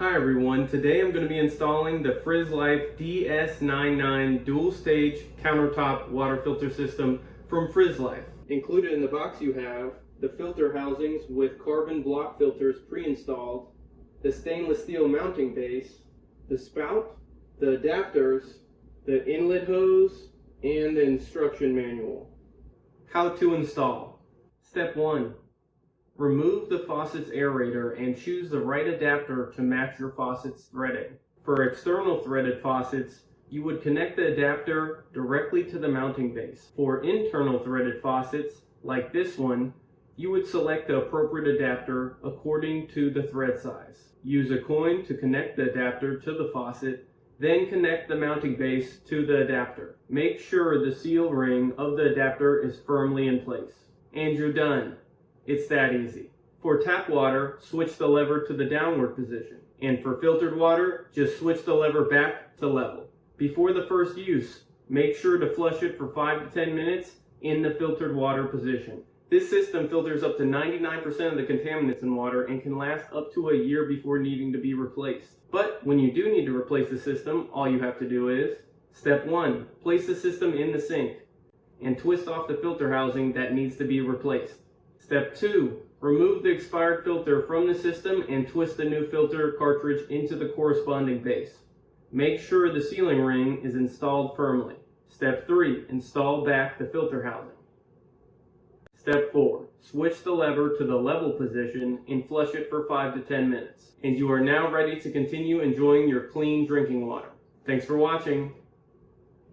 Hi everyone, today I'm going to be installing the Frizzlife DS99 dual stage countertop water filter system from Frizzlife. Included in the box you have the filter housings with carbon block filters pre-installed, the stainless steel mounting base, the spout, the adapters, the inlet hose, and the instruction manual. How to install. Step 1. Remove the faucet's aerator and choose the right adapter to match your faucet's threading. For external threaded faucets, you would connect the adapter directly to the mounting base. For internal threaded faucets, like this one, you would select the appropriate adapter according to the thread size. Use a coin to connect the adapter to the faucet, then connect the mounting base to the adapter. Make sure the seal ring of the adapter is firmly in place. And you're done. It's that easy. For tap water, switch the lever to the downward position. And for filtered water, just switch the lever back to level. Before the first use, make sure to flush it for 5 to 10 minutes in the filtered water position. This system filters up to 99% of the contaminants in water and can last up to a year before needing to be replaced. But when you do need to replace the system, all you have to do is, Step 1, place the system in the sink and twist off the filter housing that needs to be replaced. Step 2, remove the expired filter from the system and twist the new filter cartridge into the corresponding base. Make sure the sealing ring is installed firmly. Step 3, install back the filter housing. Step 4, switch the lever to the level position and flush it for 5 to 10 minutes. And you are now ready to continue enjoying your clean drinking water. Thanks for watching.